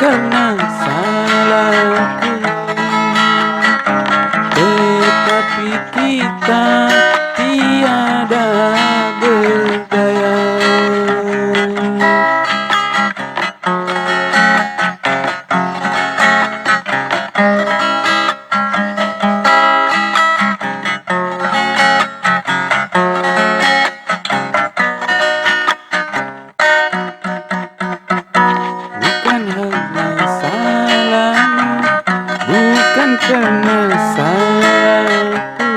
karena salahku, tetapi kita tiada berdaya. Bukan hanya salahmu, bukan karena salahku,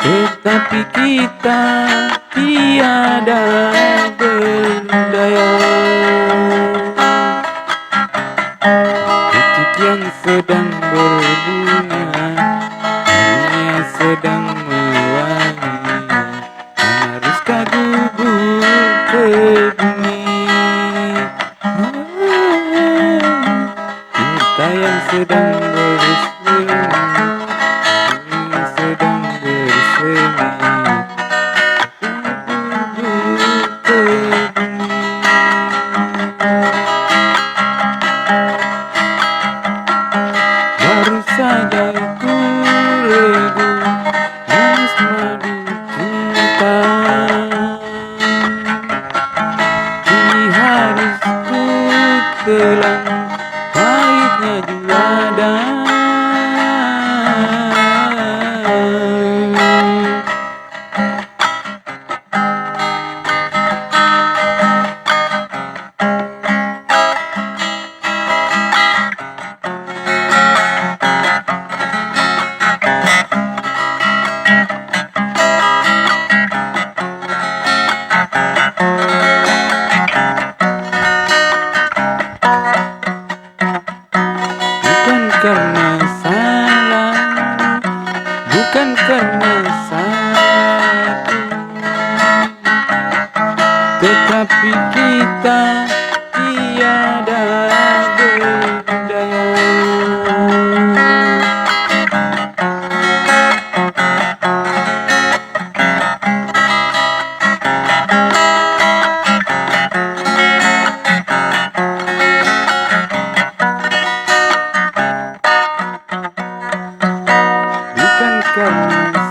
tetapi kita tiada berdaya. Titik yang sedang berbunga, dunia sedang mewangi, haruskah gugur ke bumi? Cinta yang sedang bersemi, sedang bersemi, gugur ke bumi. Baru saja ku regu manis madu cinta, kini harus ku telan pahitnya juada. Bukan karena salahmu, bukan karena salahku, tetapi kita tiada berdaya. Bukan karena